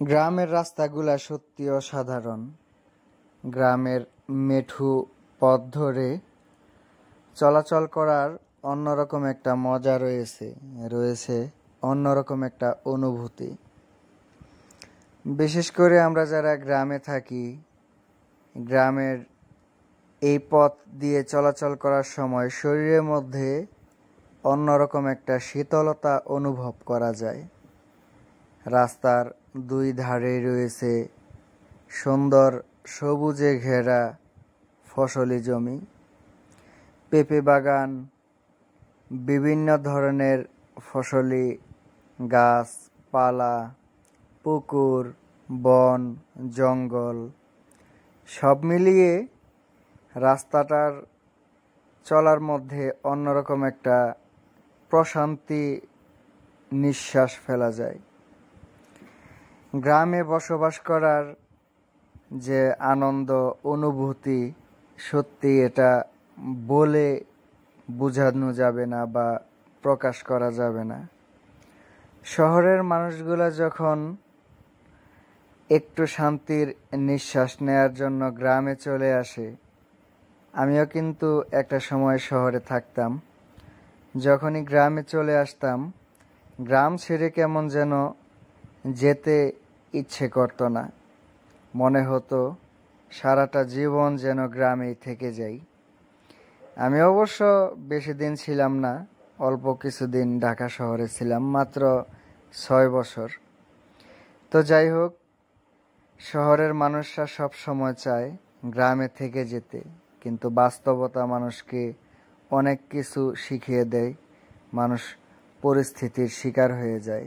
গ্রামের রাস্তাগুলা সত্যি অসাধারণ। গ্রামের মেঠু পথ ধরে চলাচল করার অন্যরকম একটা মজা রয়েছে অন্যরকম একটা অনুভূতি। বিশেষ করে আমরা যারা গ্রামে থাকি, গ্রামের এই পথ দিয়ে চলাচল করার সময় শরীরের মধ্যে অন্যরকম একটা শীতলতা অনুভব করা যায়। রাস্তার দুই ধারে রয়েছে সুন্দর সবুজে ঘেরা ফসলি জমি, পেঁপে বাগান, বিভিন্ন ধরনের ফসলি গাছপালা, পুকুর, বন, জঙ্গল সব মিলিয়ে রাস্তাটার চলার মধ্যে অন্যরকম একটা প্রশান্তি নিঃশ্বাস ফেলা যায়। গ্রামে বসবাস করার যে আনন্দ অনুভূতি, সত্যি এটা বলে বোঝানো যাবে না বা প্রকাশ করা যাবে না। শহরের মানুষগুলা যখন একটু শান্তির নিঃশ্বাস নেয়ার জন্য গ্রামে চলে আসে, আমিও কিন্তু একটা সময় শহরে থাকতাম। যখনই গ্রামে চলে আসতাম, গ্রাম ছেড়ে কেমন যেন যেতে ইচ্ছে করতো না। মনে হতো সারাটা জীবন যেন গ্রামেই থেকে যাই। আমি অবশ্য বেশি দিন ছিলাম না, অল্প কিছুদিন ঢাকা শহরে ছিলাম, মাত্র 6 বছর। তো যাই হোক, শহরের মানুষরা সব সময় চায় গ্রামে থেকে যেতে, কিন্তু বাস্তবতা মানুষকে অনেক কিছু শিখিয়ে দেয়। মানুষ পরিস্থিতির শিকার হয়ে যায়।